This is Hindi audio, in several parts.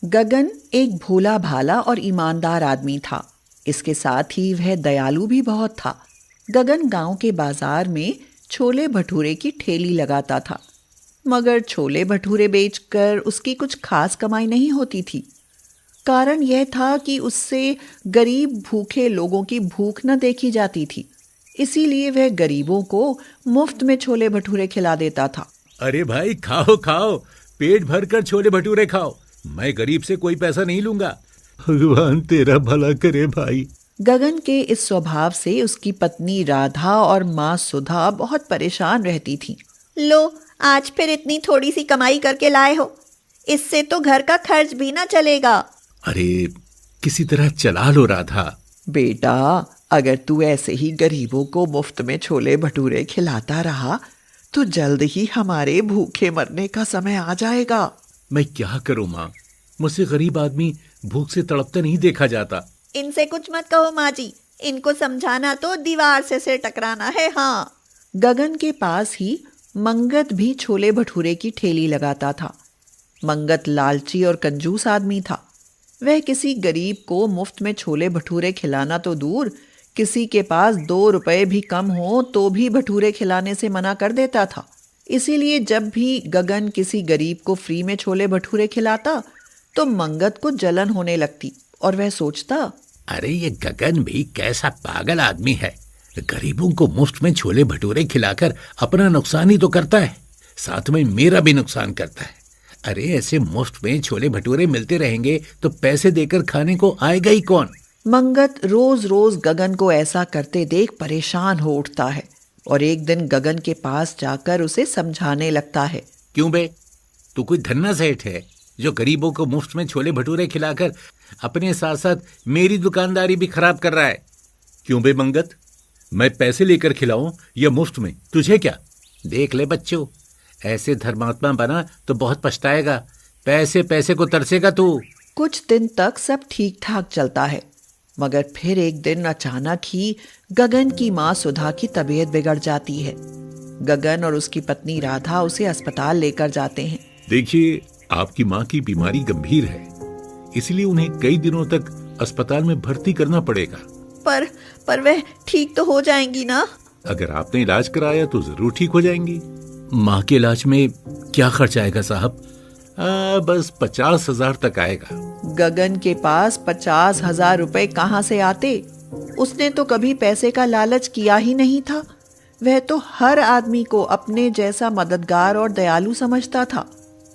गगन एक भोला भाला और ईमानदार आदमी था। इसके साथ ही वह दयालु भी बहुत था। गगन गांव के बाजार में छोले भटूरे की ठेली लगाता था, मगर छोले भटूरे बेचकर उसकी कुछ खास कमाई नहीं होती थी। कारण यह था कि उससे गरीब भूखे लोगों की भूख न देखी जाती थी। इसीलिए वह गरीबों को मुफ्त में छोले भटूरे खिला देता था। अरे भाई, खाओ खाओ, पेट भर कर छोले भटूरे खाओ। मैं गरीब से कोई पैसा नहीं लूंगा। भगवान तेरा भला करे भाई। गगन के इस स्वभाव से उसकी पत्नी राधा और माँ सुधा बहुत परेशान रहती थीं। लो, आज फिर इतनी थोड़ी सी कमाई करके लाए हो, इससे तो घर का खर्च भी ना चलेगा। अरे किसी तरह चला लो राधा। बेटा, अगर तू ऐसे ही गरीबों को मुफ्त में छोले भटूरे खिलाता रहा तो जल्द ही हमारे भूखे मरने का समय आ जाएगा। मैं क्या करूं माँ, मुझसे गरीब आदमी भूख से तड़पता नहीं देखा जाता। इनसे कुछ मत कहो माँ जी, इनको समझाना तो दीवार से सिर टकराना है। हाँ। गगन के पास ही मंगत भी छोले भटूरे की ठेली लगाता था। मंगत लालची और कंजूस आदमी था। वह किसी गरीब को मुफ्त में छोले भटूरे खिलाना तो दूर, किसी के पास 2 रुपए भी कम हो तो भी भटूरे खिलाने से मना कर देता था। इसीलिए जब भी गगन किसी गरीब को फ्री में छोले भटूरे खिलाता तो मंगत को जलन होने लगती और वह सोचता, अरे ये गगन भी कैसा पागल आदमी है। गरीबों को मुफ्त में छोले भटूरे खिलाकर अपना नुकसान ही तो करता है, साथ में मेरा भी नुकसान करता है। अरे ऐसे मुफ्त में छोले भटूरे मिलते रहेंगे तो पैसे देकर खाने को आएगा ही कौन। मंगत रोज रोज गगन को ऐसा करते देख परेशान हो उठता है और एक दिन गगन के पास जाकर उसे समझाने लगता है। क्यों बे, तू कोई धन्ना सेठ है जो गरीबों को मुफ्त में छोले भटूरे खिलाकर अपने साथ साथ मेरी दुकानदारी भी खराब कर रहा है। क्यों बे मंगत, मैं पैसे लेकर खिलाऊं या मुफ्त में, तुझे क्या? देख ले बच्चों, ऐसे धर्मात्मा बना तो बहुत पछताएगा। पैसे पैसे को तरसेगा तू। कुछ दिन तक सब ठीक ठाक चलता है, मगर फिर एक दिन अचानक ही गगन की माँ सुधा की तबीयत बिगड़ जाती है। गगन और उसकी पत्नी राधा उसे अस्पताल लेकर जाते हैं। देखिए, आपकी माँ की बीमारी गंभीर है, इसलिए उन्हें कई दिनों तक अस्पताल में भर्ती करना पड़ेगा। पर वह ठीक तो हो जाएंगी ना? अगर आपने इलाज कराया तो जरूर ठीक हो जाएंगी। माँ के इलाज में क्या खर्च आएगा साहब? बस 50,000 तक आएगा। गगन के पास 50,000 रुपए कहाँ से आते? उसने तो कभी पैसे का लालच किया ही नहीं था। वह तो हर आदमी को अपने जैसा मददगार और दयालु समझता था।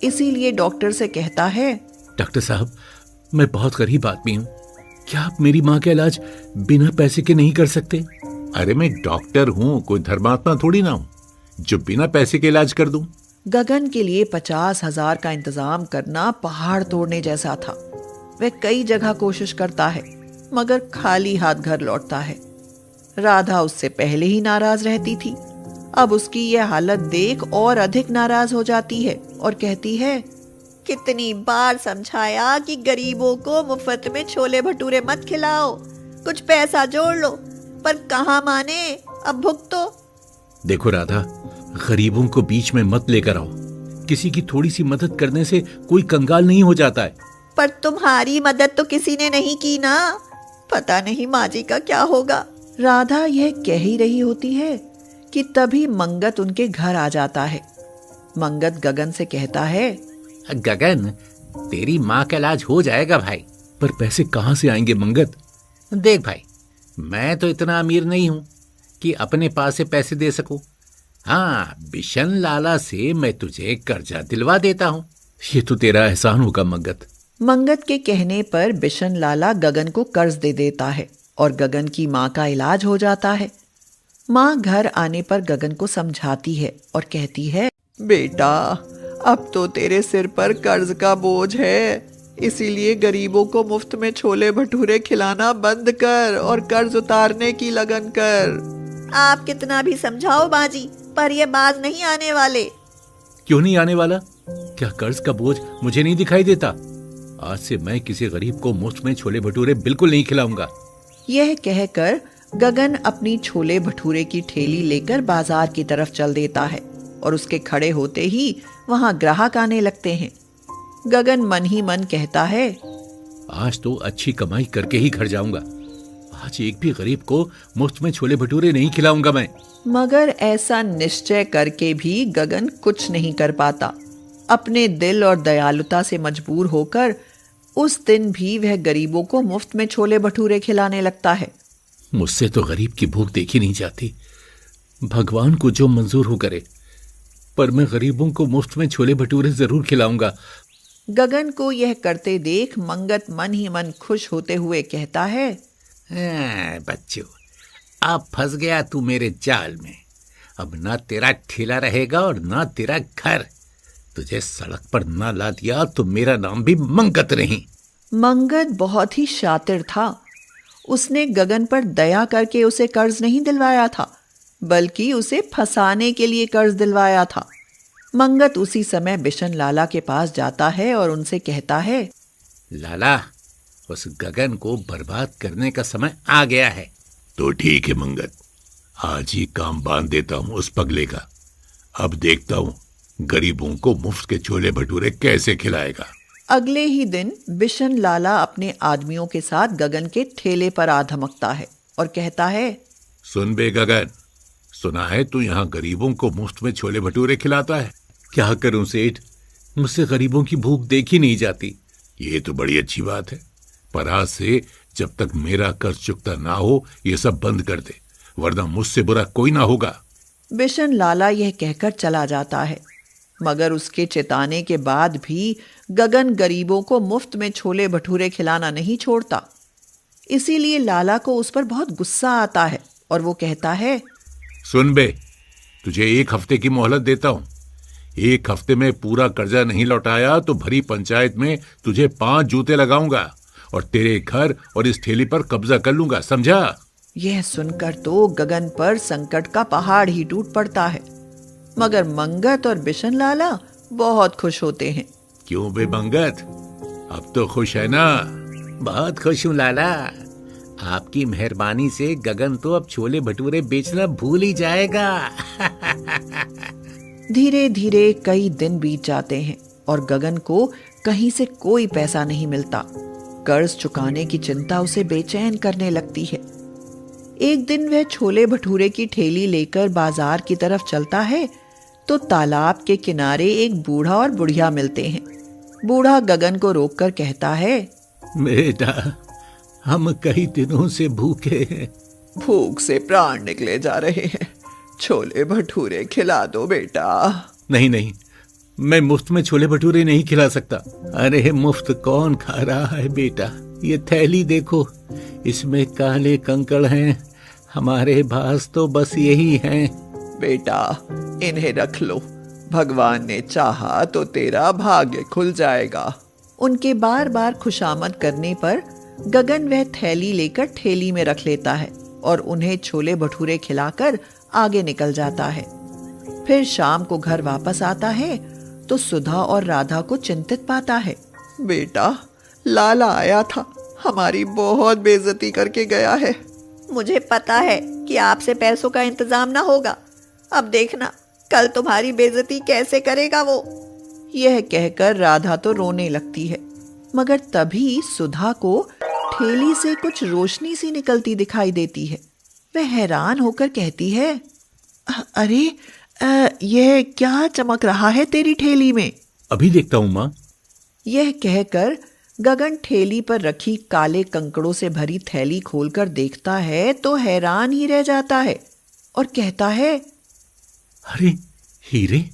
इसीलिए डॉक्टर से कहता है, डॉक्टर साहब, मैं बहुत गरीब आदमी हूँ, क्या आप मेरी माँ का इलाज बिना पैसे के नहीं कर सकते? अरे मैं डॉक्टर हूँ, कोई धर्मात्मा थोड़ी ना हूँ जो बिना पैसे के इलाज कर दूं। गगन के लिए 50,000 का इंतजाम करना पहाड़ तोड़ने जैसा था। वह कई जगह कोशिश करता है, मगर खाली हाथ घर लौटता है। राधा उससे पहले ही नाराज रहती थी। अब उसकी यह हालत देख और अधिक नाराज हो जाती है और कहती है, कितनी बार समझाया कि गरीबों को मुफ्त में छोले भटूरे मत खिलाओ, कुछ पैसा जोड़ लो, पर कहाँ माने, अब भुगतो। देखो राधा, गरीबों को बीच में मत लेकर आओ। किसी की थोड़ी सी मदद करने से कोई कंगाल नहीं हो जाता है। पर तुम्हारी मदद तो किसी ने नहीं की ना, पता नहीं माँ जी का क्या होगा। राधा यह कह ही रही होती है कि तभी मंगत उनके घर आ जाता है। मंगत गगन से कहता है, गगन, तेरी माँ का इलाज हो जाएगा भाई। पर पैसे कहाँ से आएंगे मंगत? देख भाई, मैं तो इतना अमीर नहीं हूँ कि अपने पास से पैसे दे सकूं। हाँ, बिशन लाला से मैं तुझे कर्जा दिलवा देता हूँ। ये तो तेरा एहसान होगा मंगत। मंगत के कहने पर बिशन लाला गगन को कर्ज दे देता है और गगन की माँ का इलाज हो जाता है। माँ घर आने पर गगन को समझाती है और कहती है, बेटा, अब तो तेरे सिर पर कर्ज का बोझ है, इसीलिए गरीबों को मुफ्त में छोले भटूरे खिलाना बंद कर और कर्ज उतारने की लगन कर। आप कितना भी समझाओ बाजी, पर ये बाज नहीं आने वाले। क्यों नहीं आने वाला? क्या कर्ज का बोझ मुझे नहीं दिखाई देता? आज से मैं किसी गरीब को मुफ्त में छोले भटूरे बिल्कुल नहीं खिलाऊंगा। यह कहकर गगन अपनी छोले भटूरे की ठेली लेकर बाजार की तरफ चल देता है और उसके खड़े होते ही वहां ग्राहक आने लगते हैं। गगन मन ही मन कहता है, आज तो अच्छी कमाई करके ही घर जाऊंगा। आज एक भी गरीब को मुफ्त में छोले भटूरे नहीं खिलाऊंगा मैं। मगर ऐसा निश्चय करके भी गगन कुछ नहीं कर पाता। अपने दिल और दयालुता से मजबूर होकर उस दिन भी वह गरीबों को मुफ्त में छोले भटूरे खिलाने लगता है। मुझसे तो गरीब की भूख देखी नहीं जाती। भगवान को जो मंजूर हो करे, पर मैं गरीबों को मुफ्त में छोले भटूरे जरूर खिलाऊंगा। गगन को यह करते देख मंगत मन ही मन खुश होते हुए कहता है, बच्चों, अब फंस गया तू मेरे जाल में। अब ना तेरा ठेला रहेगा और ना तेरा घर। तुझे सड़क पर ना ला दिया तो मेरा नाम भी मंगत नहीं। मंगत बहुत ही शातिर था। उसने गगन पर दया करके उसे कर्ज नहीं दिलवाया था, बल्कि उसे फंसाने के लिए कर्ज दिलवाया था। मंगत उसी समय बिशन लाला के पास जाता है और उनसे कहता है, लाला, उस गगन को बर्बाद करने का समय आ गया है। तो ठीक है मंगत, आज ही काम बांध देता हूं उस पगले का। अब देखता हूं गरीबों को मुफ्त के छोले भटूरे कैसे खिलाएगा। अगले ही दिन बिशन लाला अपने आदमियों के साथ गगन के ठेले पर आ धमकता है और कहता है, सुन बे गगन, सुना है तू यहाँ गरीबों को मुफ्त में छोले भटूरे खिलाता है। क्या करूं सेठ, मुझसे गरीबों की भूख देखी नहीं जाती। ये तो बड़ी अच्छी बात है, पर आज से जब तक मेरा कर्ज चुकता ना हो ये सब बंद कर दे, वरना मुझसे बुरा कोई ना होगा। बिशन लाला यह कहकर चला जाता है, मगर उसके चिताने के बाद भी गगन गरीबों को मुफ्त में छोले भटूरे खिलाना नहीं छोड़ता। इसीलिए लाला को उस पर बहुत गुस्सा आता है और वो कहता है, सुन बे, तुझे 1 हफ्ते की मोहलत देता हूं। 1 हफ्ते में पूरा कर्जा नहीं लौटाया तो भरी पंचायत में तुझे 5 जूते लगाऊंगा और तेरे घर और इस ठेली पर कब्जा कर लूंगा, समझा? यह सुनकर तो गगन पर संकट का पहाड़ ही टूट पड़ता है, मगर मंगत और बिशन लाला बहुत खुश होते हैं। क्यों बे मंगत, अब तो खुश है ना? बहुत खुश हूं लाला। आपकी मेहरबानी से गगन तो अब छोले भटूरे बेचना भूल ही जाएगा। धीरे धीरे कई दिन बीत जाते हैं और गगन को कहीं से कोई पैसा नहीं मिलता। कर्ज चुकाने की चिंता उसे बेचैन करने लगती है। एक दिन वह छोले भटूरे की ठेली लेकर बाजार की तरफ चलता है तो तालाब के किनारे एक बूढ़ा और बुढ़िया मिलते हैं। बूढ़ा गगन को रोककर कहता है, बेटा, हम कई दिनों से भूखे हैं। भूख से प्राण निकले जा रहे हैं, छोले भटूरे खिला दो बेटा। नहीं नहीं, मैं मुफ्त में छोले भटूरे नहीं खिला सकता। अरे मुफ्त कौन खा रहा है बेटा, ये थैली देखो, इसमें काले कंकड़ हैं। हमारे पास तो बस यही हैं। बेटा, इन्हें रख लो, भगवान ने चाहा तो तेरा भाग्य खुल जाएगा। उनके बार बार खुशामद करने पर गगन वह थैली लेकर ठेली में रख लेता है और उन्हें छोले भटूरे खिलाकर आगे निकल जाता है। फिर शाम को घर वापस आता है तो सुधा और राधा को चिंतित पाता है। बेटा, लाला आया था, हमारी बहुत बेइज्जती करके गया है। मुझे पता है कि आपसे पैसों का इंतजाम ना होगा। अब देखना कल तुम्हारी बेइज्जती कैसे करेगा वो। यह कहकर राधा तो रोने लगती है, मगर तभी सुधा को ठेली से कुछ रोशनी सी निकलती दिखाई देती है। वह हैरान होकर कहती है, अरे यह क्या चमक रहा है तेरी ठेली में? अभी देखता हूं माँ। यह कहकर गगन ठेली पर रखी काले कंकड़ों से भरी थैली खोलकर देखता है तो हैरान ही रह जाता है और कहता है, अरे हीरे,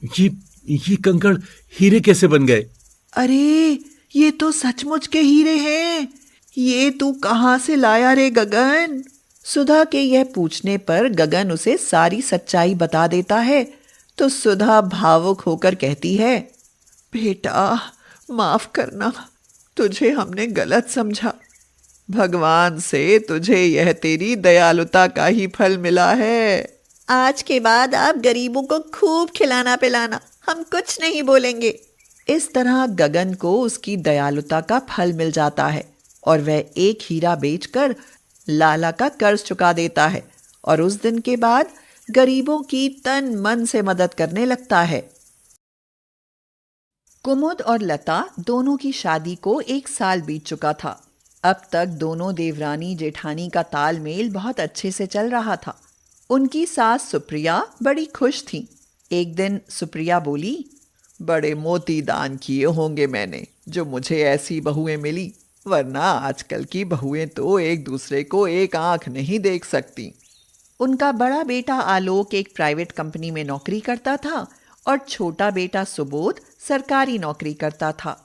ये कंकड़ हीरे कैसे बन गए? अरे ये तो सचमुच के हीरे हैं। ये तू कहाँ से लाया रे गगन? सुधा के यह पूछने पर गगन उसे सारी सच्चाई बता देता है तो सुधा भावुक होकर कहती है, बेटा माफ करना, तुझे हमने गलत समझा। भगवान से तुझे यह तेरी दयालुता का ही फल मिला है। आज के बाद आप गरीबों को खूब खिलाना पिलाना, हम कुछ नहीं बोलेंगे। इस तरह गगन को उसकी दयालुता का फल मिल जाता है और वह एक हीरा बेचकर लाला का कर्ज चुका देता है और उस दिन के बाद गरीबों की तन मन से मदद करने लगता है। कुमुद और लता दोनों की शादी को 1 साल बीत चुका था। अब तक दोनों देवरानी जेठानी का तालमेल बहुत अच्छे से चल रहा था। उनकी सास सुप्रिया बड़ी खुश थी। एक दिन सुप्रिया बोली, बड़े मोती दान किए होंगे मैंने जो मुझे ऐसी बहुएं मिली, वरना आजकल की बहुएं तो एक दूसरे को एक आंख नहीं देख सकती। उनका बड़ा बेटा आलोक एक प्राइवेट कंपनी में नौकरी करता था और छोटा बेटा सुबोध सरकारी नौकरी करता था।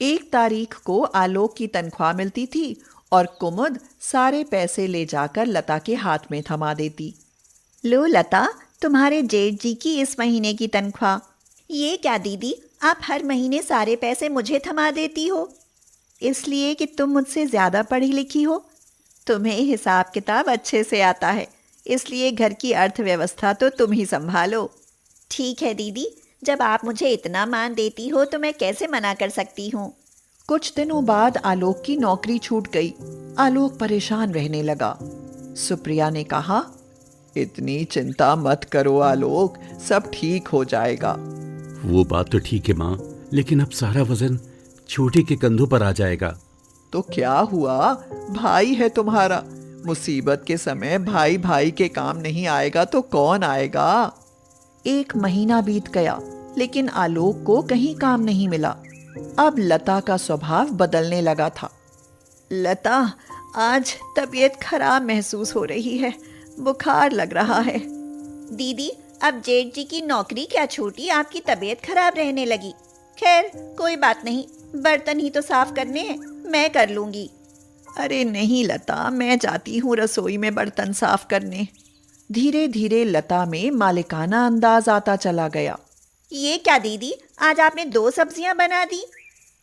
1 तारीख को आलोक की तनख्वाह मिलती थी और कुमुद सारे पैसे ले जाकर लता के हाथ में थमा देती। लो लता, तुम्हारे जेठ जी की इस महीने की तनख्वाह। ये क्या दीदी, आप हर महीने सारे पैसे मुझे थमा देती हो? इसलिए कि तुम मुझसे ज़्यादा पढ़ी लिखी हो। तुम्हें हिसाब किताब अच्छे से आता है, इसलिए घर की अर्थव्यवस्था तो तुम ही संभालो। ठीक है दीदी, जब आप मुझे इतना मान देती हो तो मैं कैसे मना कर सकती हूँ। कुछ दिनों बाद आलोक की नौकरी छूट गई। आलोक परेशान रहने लगा। सुप्रिया ने कहा, इतनी चिंता मत करो आलोक, सब ठीक हो जाएगा। वो बात तो ठीक है माँ, लेकिन अब सारा वजन छोटे के कंधों पर आ जाएगा। तो क्या हुआ, भाई है तुम्हारा। मुसीबत के समय भाई भाई के काम नहीं आएगा तो कौन आएगा। 1 महीना बीत गया, लेकिन आलोक को कहीं काम नहीं मिला। अब लता का स्वभाव बदलने लगा था। लता, आज तबीयत खराब महसूस हो रही है, बुखार लग रहा है। दीदी, अब जेठ जी की नौकरी क्या छूटी, आपकी तबीयत खराब रहने लगी। खैर कोई बात नहीं, बर्तन ही तो साफ करने हैं, मैं कर लूंगी। अरे नहीं लता, मैं जाती हूँ रसोई में बर्तन साफ करने। धीरे धीरे लता में मालिकाना अंदाज आता चला गया। ये क्या दीदी, आज आपने 2 सब्जियां बना दी।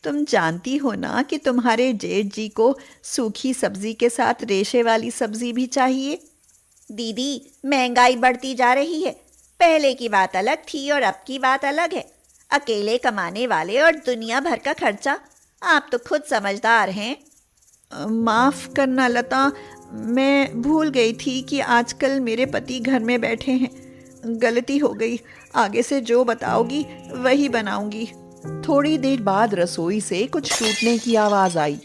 तुम जानती हो ना कि तुम्हारे जेठ जी को सूखी सब्जी के साथ रेशे वाली सब्जी भी चाहिए। दीदी, महंगाई बढ़ती जा रही है। पहले की बात अलग थी और अब की बात अलग है। अकेले कमाने वाले और दुनिया भर का खर्चा, आप तो खुद समझदार हैं। माफ़ करना लता, मैं भूल गई थी कि आजकल मेरे पति घर में बैठे हैं। गलती हो गई, आगे से जो बताओगी वही बनाऊंगी। थोड़ी देर बाद रसोई से कुछ टूटने की आवाज़ आई।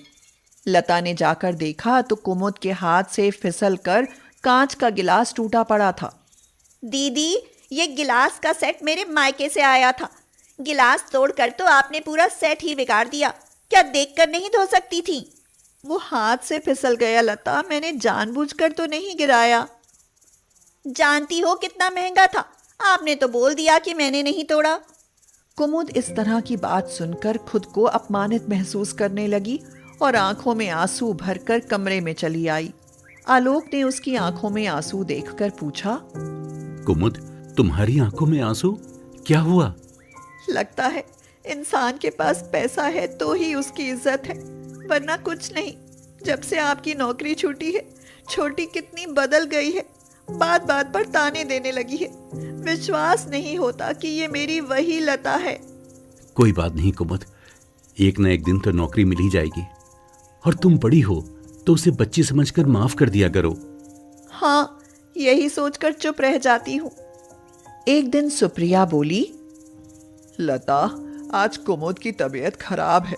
लता ने जाकर देखा तो कुमुद के हाथ से फिसलकर कांच का गिलास टूटा पड़ा था। दीदी, ये गिलास का सेट मेरे मायके से आया था। गिलास तोड़कर तो आपने पूरा सेट ही बिगाड़ दिया। क्या देखकर नहीं धो सकती थी? वो हाथ से फिसल गया लता, मैंने जानबूझकर तो नहीं गिराया। जानती हो कितना महंगा था, आपने तो बोल दिया कि मैंने नहीं तोड़ा। कुमुद इस तरह की बात सुनकर खुद को अपमानित महसूस करने लगी और आंखों में आंसू भरकर कमरे में चली आई। आलोक ने उसकी आंखों में आंसू देखकर पूछा, कुमुद, तुम्हारी आंखों में आंसू, क्या हुआ? लगता है इंसान के पास पैसा है तो ही उसकी इज्जत है, वरना कुछ नहीं। जब से आपकी नौकरी छूटी है, छोटी कितनी बदल गई है। बात बात पर ताने देने लगी है। विश्वास नहीं होता कि ये मेरी वही लता है। कोई बात नहीं कुमुद, एक न एक दिन तो नौकरी मिल ही जाएगी। और तुम बड़ी हो तो उसे बच्ची समझकर माफ कर दिया करो। हाँ, यही सोचकर चुप रह जाती हूँ। एक दिन सुप्रिया बोली, लता, आज कुमुद की तबीयत खराब है।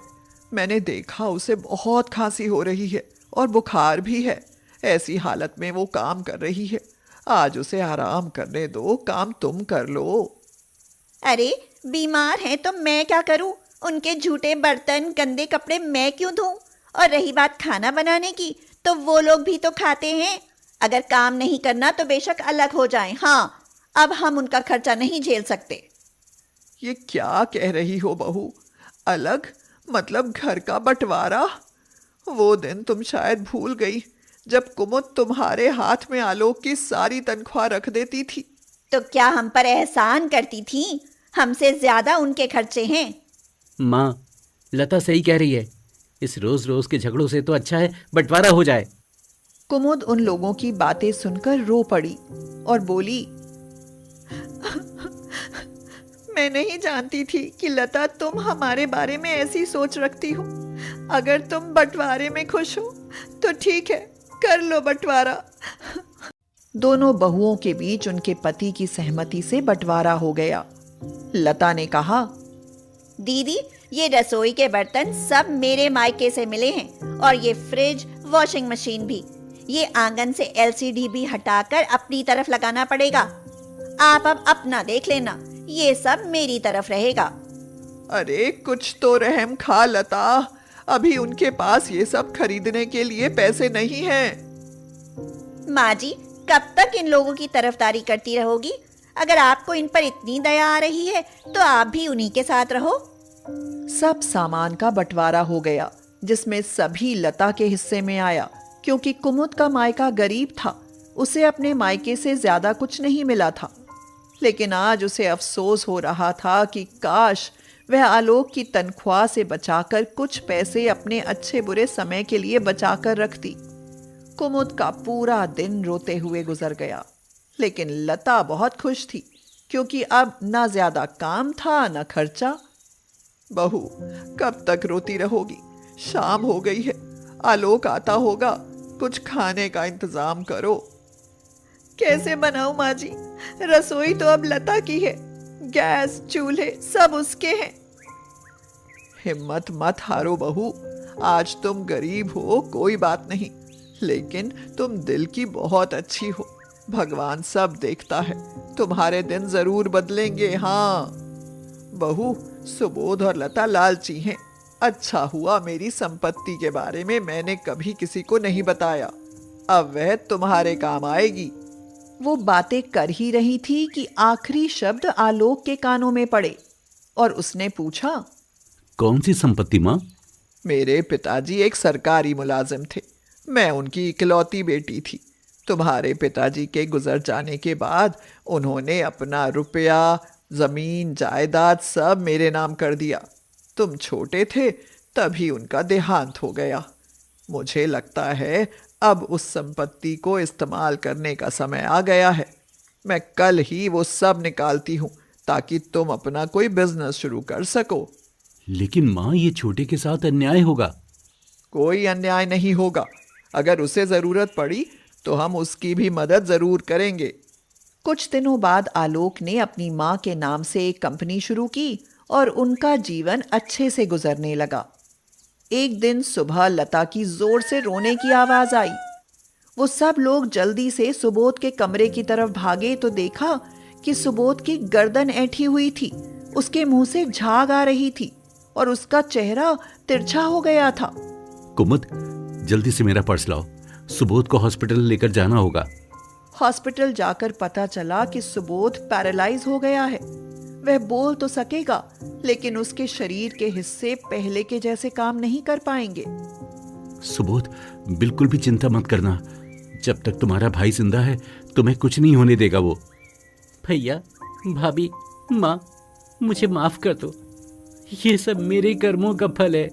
मैंने देखा उसे बहुत खांसी हो रही है और बुखार भी है। ऐसी हालत में वो काम कर रही है। आज उसे आराम करने दो, काम तुम कर लो। अरे बीमार हैं तो मैं क्या करूं? उनके झूठे बर्तन, गंदे कपड़े मैं क्यों धोऊं? और रही बात खाना बनाने की, तो वो लोग भी तो खाते हैं। अगर काम नहीं करना तो बेशक अलग हो जाएं। हाँ, अब हम उनका खर्चा नहीं झेल सकते। ये क्या कह रही हो बहू? अलग मतलब घर का बंटवारा? वो दिन तुम शायद भूल गई जब कुमुद तुम्हारे हाथ में आलोक की सारी तनख्वाह रख देती थी। तो क्या हम पर एहसान करती थी? हमसे ज्यादा उनके खर्चे हैं। माँ, लता सही कह रही है। इस रोज रोज के झगड़ों से तो अच्छा है बंटवारा हो जाए। कुमुद उन लोगों की बातें सुनकर रो पड़ी और बोली, मैं नहीं जानती थी कि लता तुम हमारे बारे में ऐसी सोच रखती हो। अगर तुम बंटवारे में खुश हो तो ठीक है, कर लो बंटवारा। दोनों बहुओं के बीच उनके पति की सहमति से बंटवारा हो गया। लता ने कहा, दीदी, ये रसोई के बर्तन सब मेरे मायके से मिले हैं और ये फ्रिज, वॉशिंग मशीन भी। ये आंगन से एलसीडी भी हटाकर अपनी तरफ लगाना पड़ेगा। आप अब अपना देख लेना, ये सब मेरी तरफ रहेगा। अरे कुछ तो रहम खा लता, अभी उनके पास ये सब खरीदने के लिए पैसे नहीं हैं। माँ जी, कब तक इन लोगों की तरफदारी करती रहोगी? अगर आपको इन पर इतनी दया आ रही है तो आप भी उन्हीं के साथ रहो। सब सामान का बंटवारा हो गया, जिसमें सभी लता के हिस्से में आया, क्योंकि कुमुद का मायका गरीब था। उसे अपने मायके से ज्यादा कुछ नहीं मिला था। लेकिन आज उसे अफसोस हो रहा था कि काश वह आलोक की तनख्वाह से बचाकर कुछ पैसे अपने अच्छे बुरे समय के लिए बचाकर रखती। कुमुद का पूरा दिन रोते हुए गुजर गया, लेकिन लता बहुत खुश थी, क्योंकि अब ना ज्यादा काम था न खर्चा। बहू, कब तक रोती रहोगी? शाम हो गई है, आलोक आता होगा, कुछ खाने का इंतजाम करो। कैसे बनाऊं माँ जी? रसोई तो अब लता की है, गैस चूल्हे सब उसके हैं। हिम्मत मत हारो बहू, आज तुम गरीब हो कोई बात नहीं, लेकिन तुम दिल की बहुत अच्छी हो। भगवान सब देखता है, तुम्हारे दिन जरूर बदलेंगे। हाँ बहू, सुबोध और लता लालची हैं। अच्छा हुआ मेरी संपत्ति के बारे में मैंने कभी किसी को नहीं बताया, अब वह तुम्हारे काम आएगी। वो बातें कर ही रही थी कि आखिरी शब्द आलोक के कानों में पड़े और उसने पूछा, कौन सी संपत्ति माँ? मेरे पिताजी एक सरकारी मुलाजिम थे, मैं उनकी इकलौती बेटी थी। तुम्हारे पिताजी के गुजर जाने के बाद उन्होंने अपना रुपया, जमीन, जायदाद सब मेरे नाम कर दिया। तुम छोटे थे तभी उनका देहांत हो गया। मुझे लगता है अब उस संपत्ति को इस्तेमाल करने का समय आ गया है। मैं कल ही वो सब निकालती हूँ ताकि तुम अपना कोई बिजनेस शुरू कर सको। लेकिन माँ, ये छोटे के साथ अन्याय होगा। कोई अन्याय नहीं होगा। अगर उसे जरूरत पड़ी तो हम उसकी भी मदद जरूर करेंगे। कुछ दिनों बाद आलोक ने अपनी माँ के नाम से एक कंपनी शुरू की और उनका जीवन अच्छे से गुजरने लगा। एक दिन सुबह लता की जोर से रोने की आवाज आई। वो सब लोग जल्दी से सुबोध के कमरे की तरफ भागे तो देखा कि सुबोध की गर्दन ऐंठी हुई थी, उसके मुंह से झाग आ रही थी और उसका चेहरा तिरछा हो गया था। कुमुद, जल्दी से मेरा पर्स लाओ, सुबोध को हॉस्पिटल लेकर जाना होगा। हॉस्पिटल जाकर पता चला कि सुबोध पैरालाइज हो गया है। वह बोल तो सकेगा, लेकिन उसके शरीर के हिस्से पहले के जैसे काम नहीं कर पाएंगे। सुबोध, बिल्कुल भी चिंता मत करना, जब तक तुम्हारा भाई जिंदा है तुम्हें कुछ नहीं होने देगा वो। भैया, भाभी, माँ, मुझे माफ कर दो, ये सब मेरे कर्मों का फल है।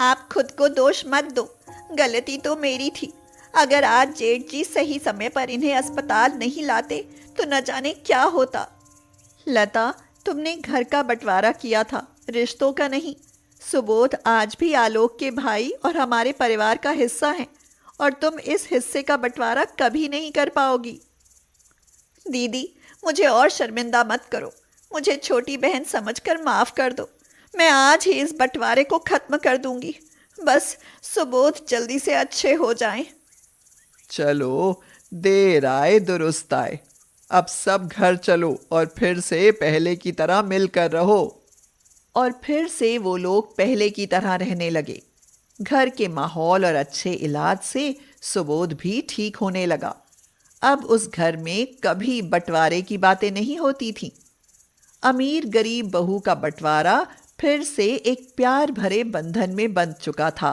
आप खुद को दोष मत दो, गलती तो मेरी थी। अगर आज जेठ जी सही समय पर इन्हें अस्पताल नहीं लाते तो न जाने क्या होता। लता, तुमने घर का बंटवारा किया था, रिश्तों का नहीं। सुबोध आज भी आलोक के भाई और हमारे परिवार का हिस्सा है और तुम इस हिस्से का बंटवारा कभी नहीं कर पाओगी। दीदी, मुझे और शर्मिंदा मत करो, मुझे छोटी बहन समझकर माफ कर दो। मैं आज ही इस बंटवारे को खत्म कर दूंगी, बस सुबोध जल्दी से अच्छे हो जाएं। चलो, देर आए दुरुस्त आए। अब सब घर चलो और फिर से पहले की तरह मिलकर रहो। और फिर से वो लोग पहले की तरह रहने लगे। घर के माहौल और अच्छे इलाज से सुबोध भी ठीक होने लगा। अब उस घर में कभी बंटवारे की बातें नहीं होती थीं। अमीर गरीब बहू का बंटवारा फिर से एक प्यार भरे बंधन में बंध चुका था।